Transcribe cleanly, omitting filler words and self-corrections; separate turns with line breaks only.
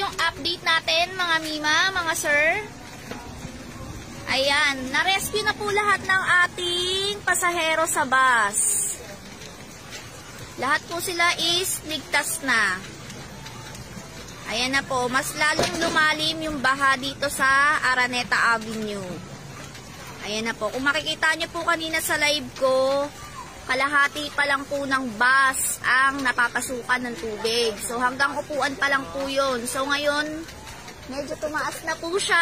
yung update natin, mga Mima, mga Sir. Ayan, na-rescue na po lahat ng ating pasahero sa bus. Lahat po sila is ligtas na. Ayan na po, mas lalong lumalim yung baha dito sa Araneta Avenue. Ayan na po, kung makikita nyo po kanina sa live ko, kalahati pa lang po ng bus ang napapasukan ng tubig. So hanggang upuan pa lang po yun. So ngayon, medyo tumaas na po siya.